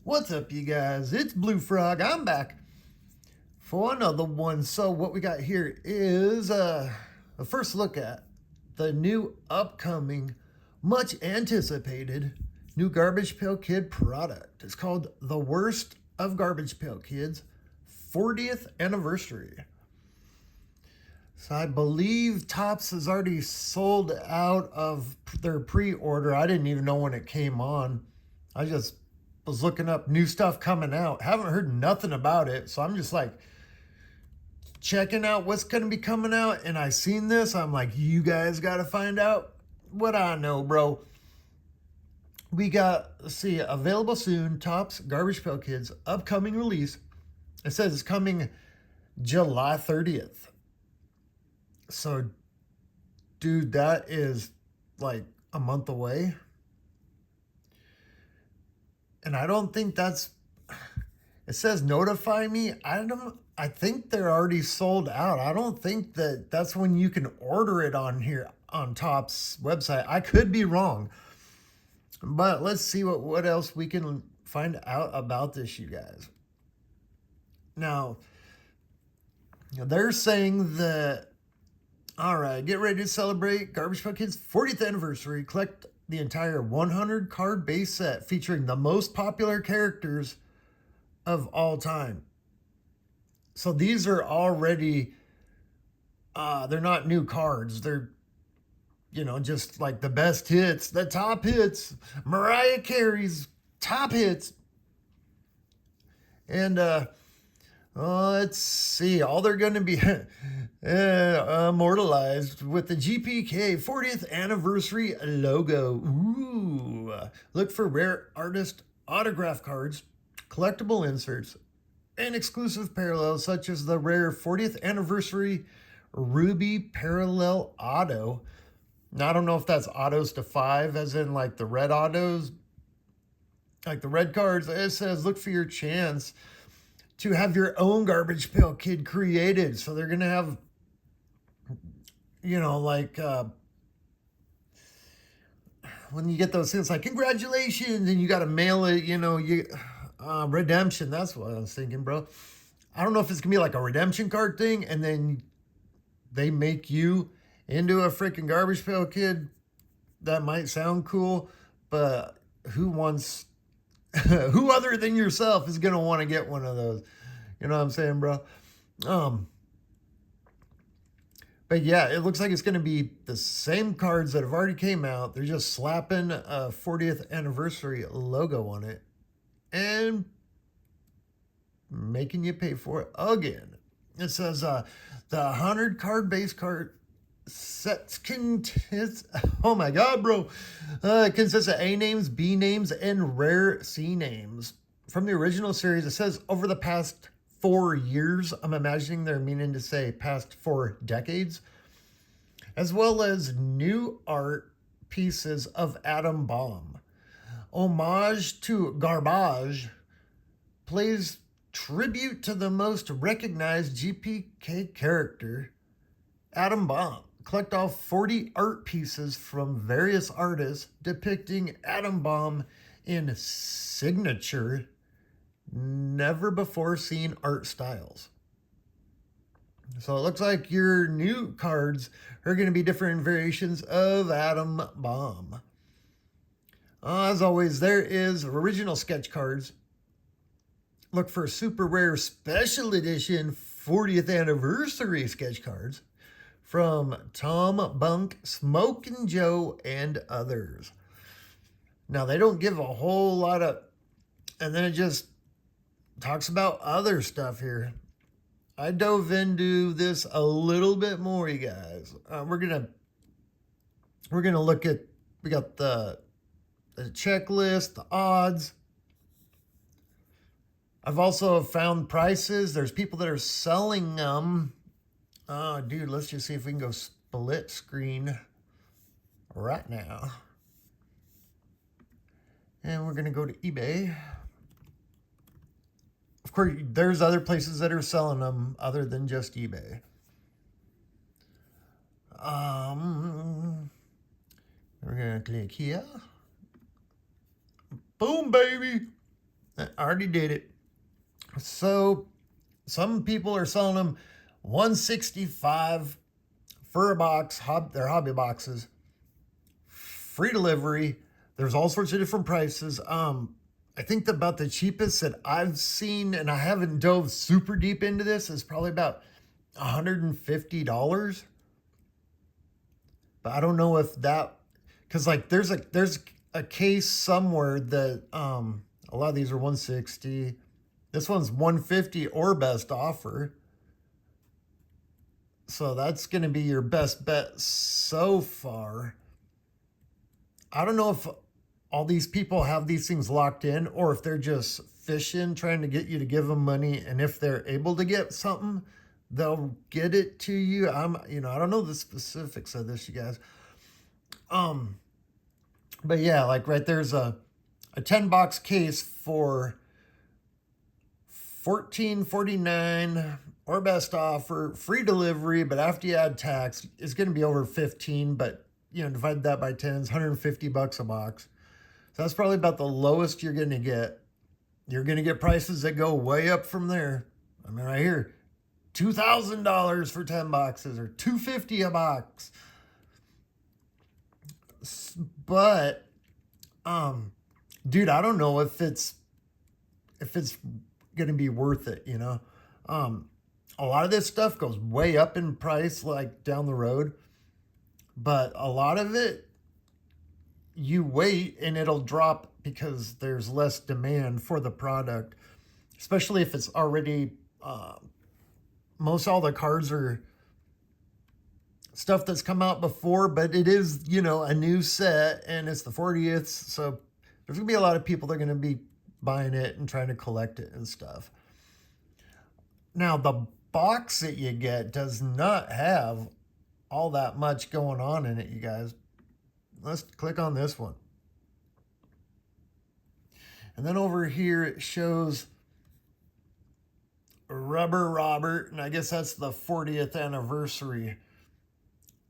What's up, you guys? It's Blue Frog. I'm back for another one. So, what we got here is a first look at the new, upcoming, much anticipated new Garbage Pail Kid product. It's called The Worst of Garbage Pail Kids 40th Anniversary. So, I believe Tops has already sold out of their pre order. I didn't even know when it came on. I just was looking up new stuff coming out. Haven't heard nothing about it. So I'm just like checking out what's going to be coming out. And I seen this. I'm like, you guys got to find out what I know, bro. We got, let's see, available soon. Tops Garbage Pail Kids upcoming release. It says it's coming July 30th. So, dude, that is like a month away. And I don't think that's, it says notify me. I think they're already sold out. I don't think that that's when you can order it on here on Top's website. I could be wrong. But let's see what else we can find out about this, you guys. Now, they're saying that, all right, get ready to celebrate Garbage Pail Kids' 40th anniversary. Collect the entire 100 card base set featuring the most popular characters of all time. So these are already, they're not new cards. They're, just like the best hits, the top hits, Mariah Carey's top hits. And let's see, all they're going to be immortalized with the GPK 40th anniversary logo. Ooh, look for rare artist autograph cards, collectible inserts, and exclusive parallels such as the rare 40th anniversary Ruby Parallel Auto. Now, I don't know if that's autos to 5, as in like the red autos, like the red cards. It says look for your chance to have your own Garbage Pail Kid created. So they're going to have, when you get those things like congratulations and you got to mail it, redemption. That's what I was thinking, bro. I don't know if it's going to be like a redemption card thing and then they make you into a freaking Garbage Pail Kid. That might sound cool, but who wants, who other than yourself is going to want to get one of those? You know what I'm saying, bro? But yeah, it looks like it's going to be the same cards that have already came out. They're just slapping a 40th anniversary logo on it and making you pay for it again. It says the 100 card base card sets consists, oh my god, bro, consists of A names, B names, and rare C names from the original series. It says over the past 4 years. I'm imagining they're meaning to say past 4 decades, as well as new art pieces of Atom Bomb. Homage to Garbage plays tribute to the most recognized GPK character, Atom Bomb. Collect all 40 art pieces from various artists depicting Atom Bomb in signature, never before seen art styles. So it looks like your new cards are going to be different variations of Atom Bomb. As always, there is original sketch cards. Look for super rare special edition 40th anniversary sketch cards from Tom Bunk, Smokin' Joe, and others. Now, they don't give a whole lot of, and then it just talks about other stuff here. I dove into this a little bit more, you guys. We're gonna look at, we got the checklist, the odds. I've also found prices. There's people that are selling them. Oh, dude, let's just see if we can go split screen right now. And we're gonna go to eBay. Of course, there's other places that are selling them other than just eBay. We're going to click here. Boom, baby. I already did it. So some people are selling them 165 for a box, their hobby boxes, free delivery. There's all sorts of different prices. I think about the cheapest that I've seen, and I haven't dove super deep into this, is probably about $150. But I don't know if that, because like there's a case somewhere that a lot of these are 160. This one's 150 or best offer. So that's going to be your best bet so far. I don't know if all these people have these things locked in or if they're just fishing, trying to get you to give them money. And if they're able to get something, they'll get it to you. I don't know the specifics of this, you guys. But yeah, like right there's a 10-box case for $14.49 or best offer, free delivery, but after you add tax, it's going to be over 15. But divide that by 10, it's $150 a box. So that's probably about the lowest you're going to get. You're going to get prices that go way up from there. I mean, right here, $2,000 for 10 boxes or $250 a box. But, dude, I don't know if it's going to be worth it, A lot of this stuff goes way up in price, like down the road. But a lot of it, you wait and it'll drop because there's less demand for the product, especially if it's already, most all the cards are stuff that's come out before, but it is, a new set and it's the 40th. So there's going to be a lot of people that are going to be buying it and trying to collect it and stuff. Now, the box that you get does not have all that much going on in it, you guys. Let's click on this one. And then over here it shows Rubber Robert, and I guess that's the 40th anniversary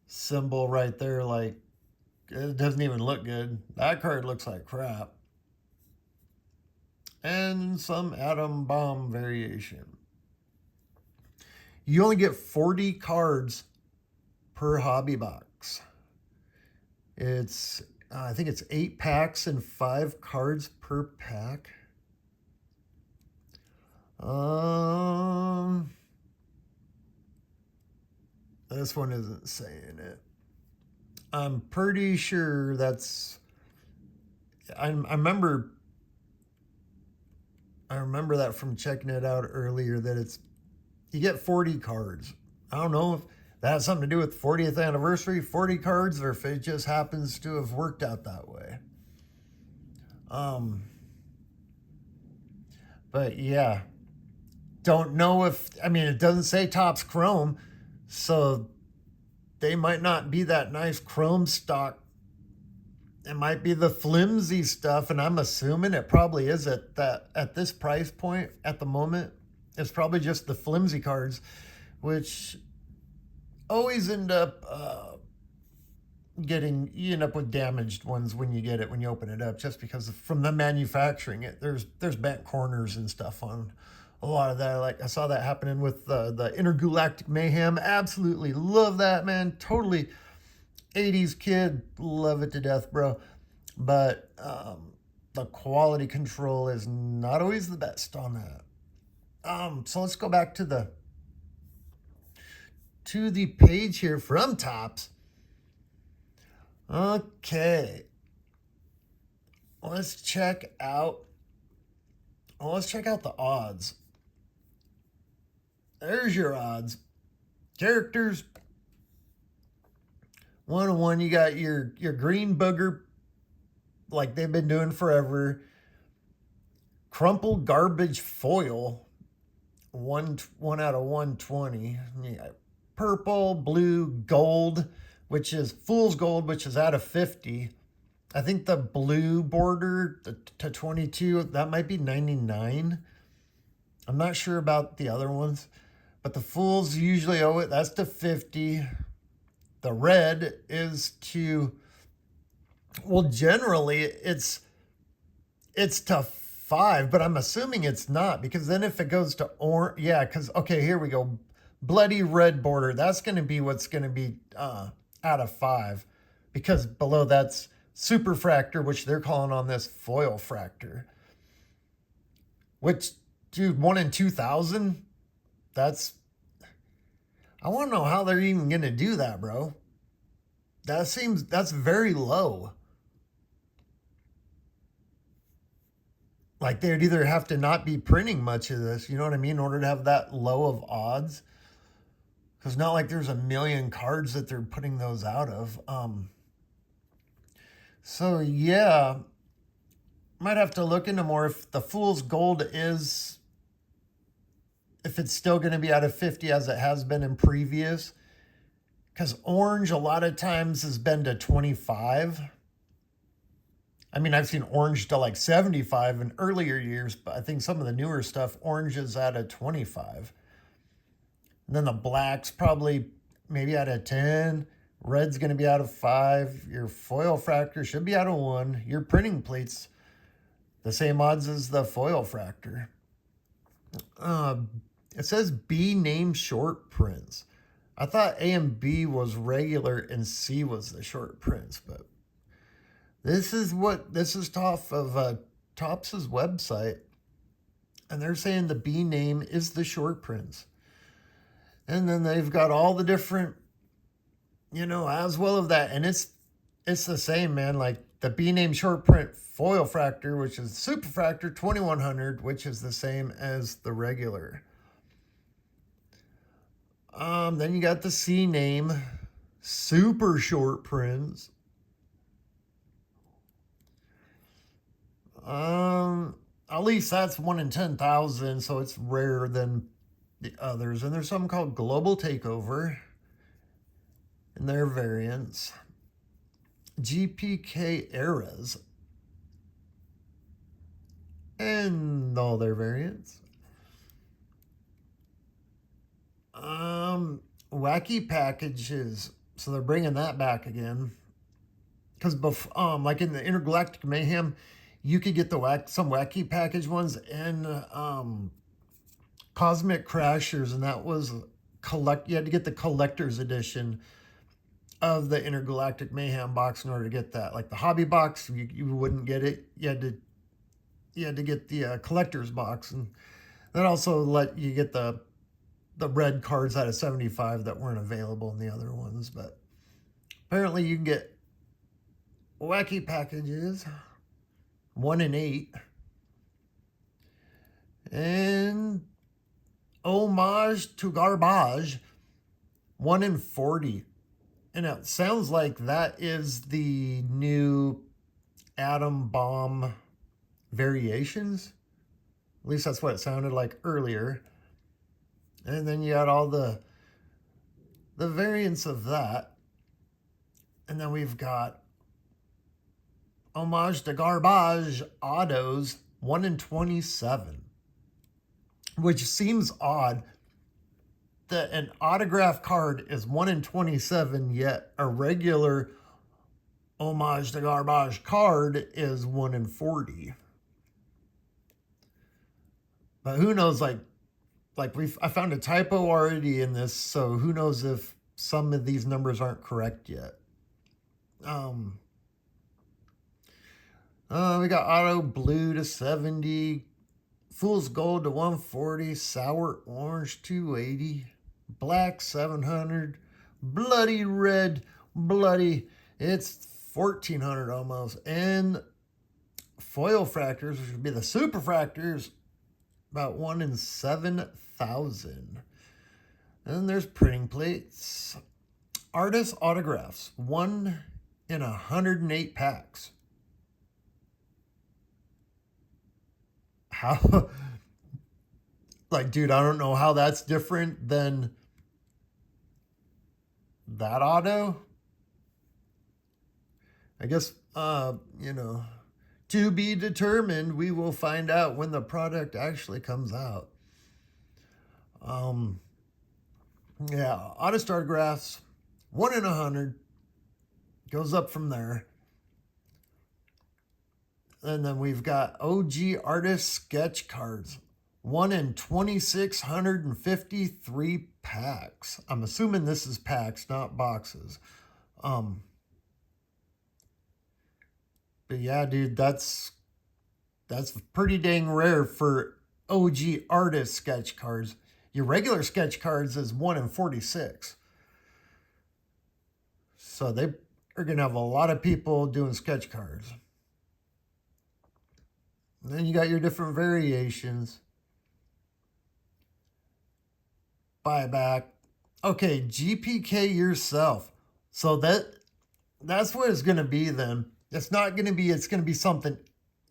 symbol right there. Like, it doesn't even look good. That card looks like crap. And some atom bomb variation. You only get 40 cards per hobby box. It's, I think it's 8 packs and 5 cards per pack. This one isn't saying it. I'm pretty sure that's, I remember that from checking it out earlier, that it's, you get 40 cards. I don't know if that has something to do with 40th anniversary, 40 cards, or if it just happens to have worked out that way. But yeah, don't know if, it doesn't say Topps Chrome, so they might not be that nice chrome stock. It might be the flimsy stuff, and I'm assuming it probably is at this price point at the moment. It's probably just the flimsy cards, which always end up you end up with damaged ones when you open it up, just because from the manufacturing there's bent corners and stuff on a lot of that. Like I saw that happening with the Intergalactic Mayhem. Absolutely love that, man. Totally 80s kid, love it to death, bro. But the quality control is not always the best on that. So let's go back to the page here from Topps. Okay. Let's check out the odds. There's your odds. Characters. 1-1, you got your green booger, like they've been doing forever. Crumpled garbage foil. 1 out of 120. You got purple, blue, gold, which is fool's gold, which is out of 50. I think the blue border to 22, that might be 99. I'm not sure about the other ones, but the fools usually owe it. That's to 50. The red is to, well, generally it's to 5, but I'm assuming it's not, because then if it goes to orange, yeah, because, okay, here we go. Bloody red border. That's going to be what's going to be out of 5, because below that's superfractor, which they're calling on this foil fractor. Which, dude, 1 in 2,000? That's, I want to know how they're even going to do that, bro. That's very low. Like, they'd either have to not be printing much of this, you know what I mean, in order to have that low of odds. Because not like there's a million cards that they're putting those out of. So, yeah, might have to look into more if the Fool's Gold is, if it's still going to be out of 50 as it has been in previous. Because orange a lot of times has been to 25. I mean, I've seen orange to like 75 in earlier years, but I think some of the newer stuff, orange is out of 25. And then the black's probably maybe out of 10. Red's going to be out of 5. Your foil fractor should be out of 1. Your printing plate's the same odds as the foil fractor. It says B name short prints. I thought A and B was regular and C was the short prints, but this is off of Topps' website, and they're saying the B name is the short prints. And then they've got all the different, as well of that, and it's the same, man. Like the B name short print foil fractor, which is super fractor 2100, which is the same as the regular. Then you got the C name super short prints. At least that's 1 in 10,000, so it's rarer than the others. And there's something called Global Takeover and their variants. GPK Eras and all their variants. Wacky packages. So they're bringing that back again. Because like in the Intergalactic Mayhem, you could get some wacky package ones and Cosmic Crashers, and that was you had to get the collector's edition of the Intergalactic Mayhem box in order to get that. Like the hobby box, you wouldn't get it. You had to get the collector's box, and that also let you get the red cards out of 75 that weren't available in the other ones. But apparently you can get wacky packages 1 in 8 and homage to garbage 1 in 40. And it sounds like that is the new atom bomb variations. At least that's what it sounded like earlier. And then you got all the variants of that. And then we've got homage to garbage autos 1 in 27. Which seems odd that an autograph card is 1 in 27, yet a regular homage to garbage card is 1 in 40. But who knows, like I found a typo already in this, so who knows if some of these numbers aren't correct yet. We got auto blue to 70, Fool's Gold to 140, sour orange 280, black 700, bloody red, it's 1,400 almost, and foil fractors, which would be the super fractors, about 1 in 7,000. And then there's printing plates. Artist autographs, 1 in 108 packs. How? Like, dude, I don't know how that's different than that auto. I guess, to be determined. We will find out when the product actually comes out. Yeah, artist autographs, 1 in 100. Goes up from there. And then we've got OG artist sketch cards. 1 in 2,653 packs. I'm assuming this is packs, not boxes. But yeah, dude, that's pretty dang rare for OG artist sketch cards. Your regular sketch cards is 1 in 46. So they are going to have a lot of people doing sketch cards. And then you got your different variations. Buyback. Okay, GPK yourself. So that's what it's going to be then. It's not going to be, it's going to be something,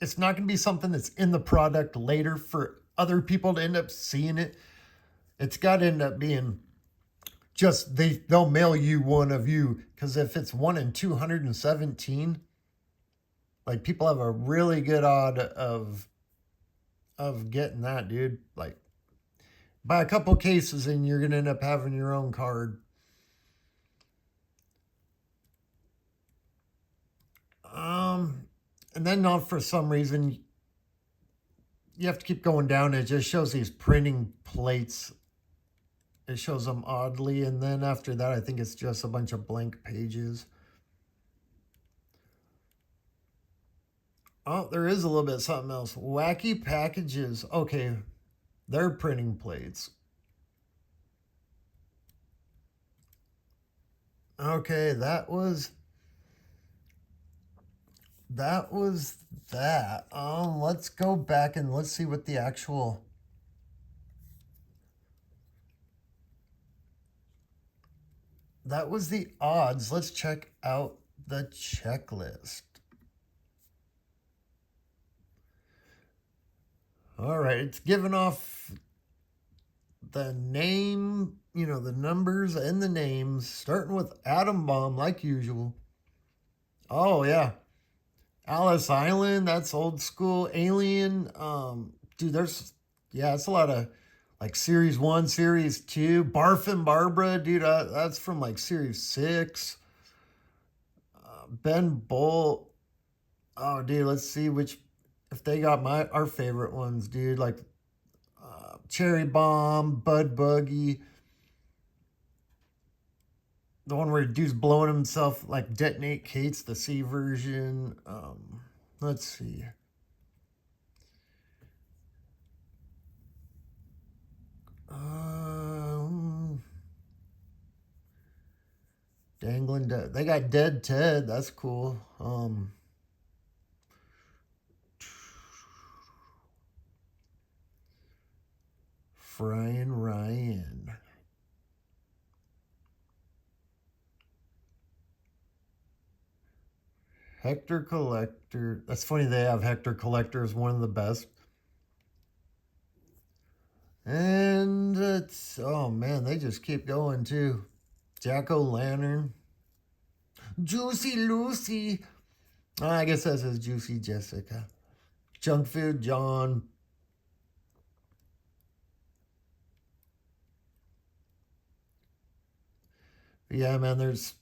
it's not going to be something that's in the product later for other people to end up seeing it. It's got to end up being just, they'll mail you one of you. Because if it's 1 in 217, like people have a really good odd of getting that, dude. Like buy a couple cases and you're going to end up having your own card. And then not for some reason, you have to keep going down. It just shows these printing plates. It shows them oddly. And then after that, I think it's just a bunch of blank pages. Oh, there is a little bit of something else. Wacky packages. Okay, they're printing plates. Okay, that was that. Let's go back and let's see what the actual. That was the odds. Let's check out the checklist. All right, it's giving off the name, the numbers and the names, starting with Atom Bomb like usual. Oh yeah. Alice Island, that's old school. Alien, dude, it's a lot of like series 1, series 2. Barf and Barbara, dude, that's from like series 6. Ben Bolt. Oh, dude, let's see if they got our favorite ones, dude, like Cherry Bomb, Bud Buggy. The one where dude's blowing himself, like Detonate Kate's the C version. Let's see. Dangling Dead. They got Dead Ted. That's cool. Frying Ryan. Hector Collector. That's funny they have Hector Collector as one of the best. And oh man, they just keep going too. Jack-o'-lantern. Juicy Lucy. I guess that says Juicy Jessica. Junk Food John. Yeah, man, there's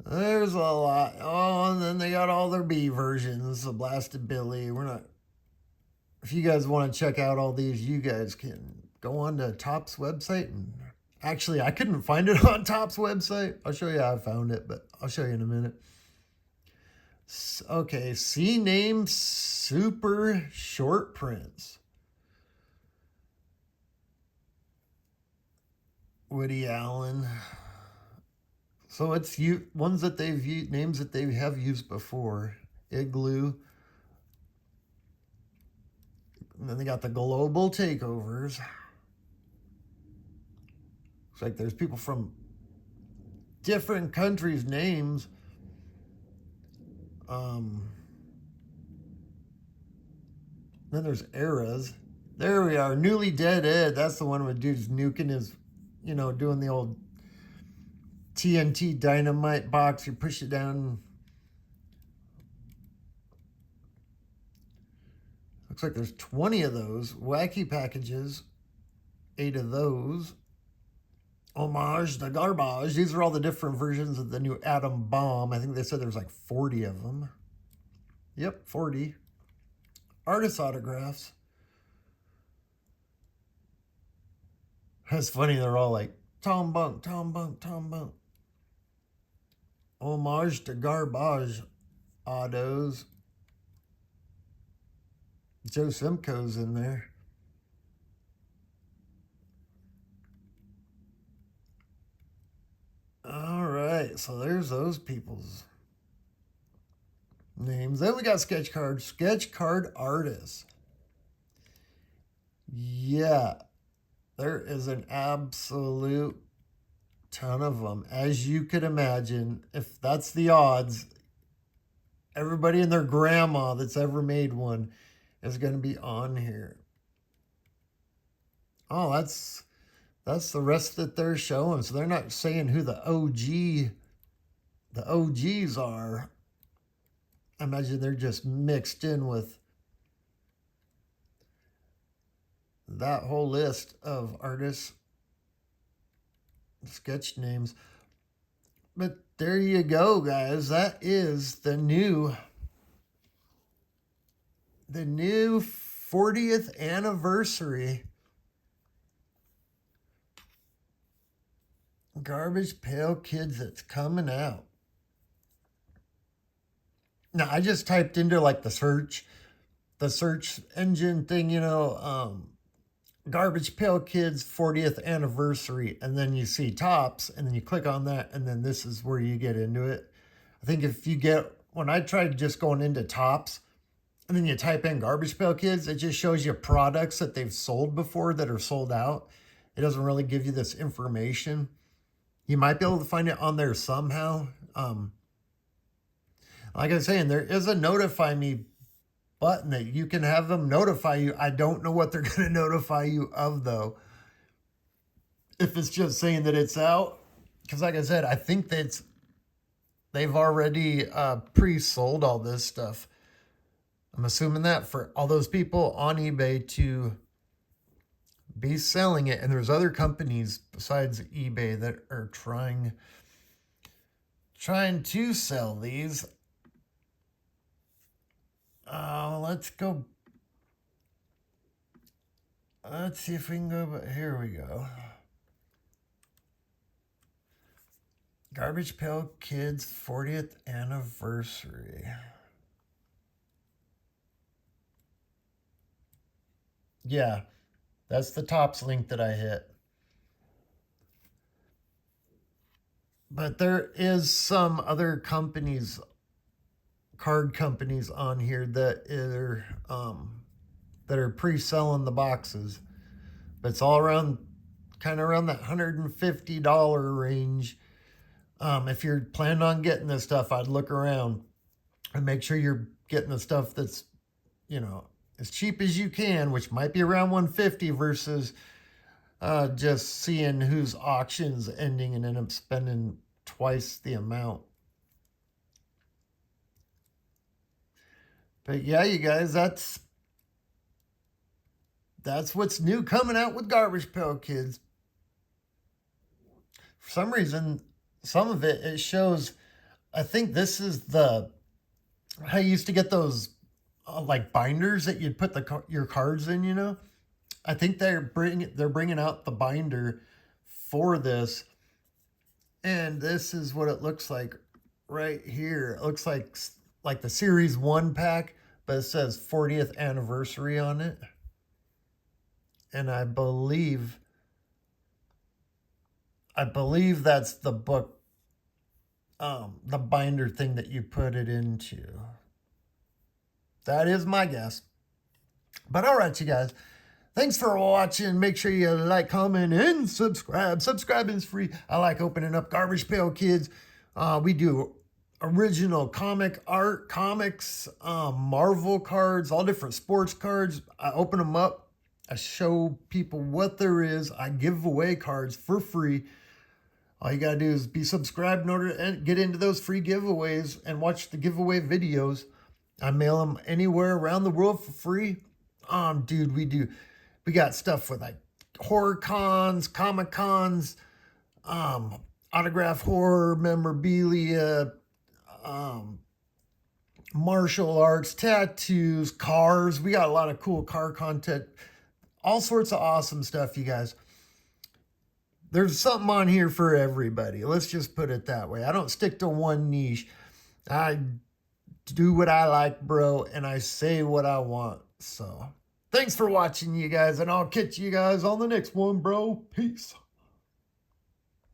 a lot. Oh, and then they got all their B versions. The Blasted Billy. If you guys want to check out all these, you guys can go on to Top's website. And actually, I couldn't find it on Top's website. I'll show you how I found it, but I'll show you in a minute. Okay, C-Name Super Short Prints. Woody Allen. So it's ones that names that they have used before. Igloo. And then they got the global takeovers. It's like there's people from different countries' names. Then there's eras. There we are. Newly Dead Ed. That's the one with dudes nuking his, doing the old TNT dynamite box. You push it down. Looks like there's 20 of those. Wacky packages. 8 of those. Homage to Garbage. These are all the different versions of the new Atom Bomb. I think they said there's like 40 of them. Yep, 40. Artist autographs. That's funny. They're all like, Tom Bunk, Tom Bunk, Tom Bunk. Homage to Garbage autos. Joe Simcoe's in there. All right, so there's those people's names. Then we got sketch cards. Sketch card artists. Yeah, there is an absolute ton of them. As you could imagine, if that's the odds, everybody and their grandma that's ever made one is going to be on here. Oh, that's the rest that they're showing. So they're not saying who the OGs are. I imagine they're just mixed in with that whole list of artists, sketch names. But there you go, guys. That is the new 40th anniversary Garbage Pail Kids that's coming out. Now, I just typed into like the search engine thing, Garbage Pail Kids 40th anniversary, and then you see tops, and then you click on that, and then this is where you get into it. I think when I tried just going into tops, and then you type in Garbage Pail Kids, it just shows you products that they've sold before that are sold out. It doesn't really give you this information. You might be able to find it on there somehow. Like I was saying, there is a notify me button that you can have them notify you. I don't know what they're going to notify you of, though. If it's just saying that it's out. Because like I said, I think they've already pre-sold all this stuff. I'm assuming that for all those people on eBay to be selling it. And there's other companies besides eBay that are trying to sell these. Let's go. Let's see if we can go. But here we go. Garbage Pail Kids 40th anniversary. Yeah, that's the tops link that I hit. But there is some other companies, card companies on here that are pre-selling the boxes. But it's all around that $150 range. If you're planning on getting this stuff, I'd look around and make sure you're getting the stuff that's, as cheap as you can, which might be around $150 versus just seeing whose auction's ending and end up spending twice the amount. But yeah, you guys, that's what's new coming out with Garbage Pail Kids. For some reason, some of it shows, I think this is how you used to get those like binders that you'd put your cards in, I think they're bringing out the binder for this. And this is what it looks like right here. It looks like the Series 1 pack, but it says 40th anniversary on it. And I believe that's the book, the binder thing that you put it into. That is my guess. But all right, you guys. Thanks for watching. Make sure you like, comment, and subscribe. Subscribing is free. I like opening up Garbage Pail Kids. We do original comic art, comics, Marvel cards, all different sports cards. I open them up. I show people what there is. I give away cards for free. All you got to do is be subscribed in order to get into those free giveaways and watch the giveaway videos. I mail them anywhere around the world for free. Dude, we got stuff with like horror cons, comic cons, autograph horror memorabilia, um, martial arts, tattoos, cars. We got a lot of cool car content, all sorts of awesome stuff, you guys. There's something on here for everybody. Let's just put it that way. I don't stick to one niche. I do what I like, bro, and I say what I want. So thanks for watching, you guys, and I'll catch you guys on the next one, bro. Peace.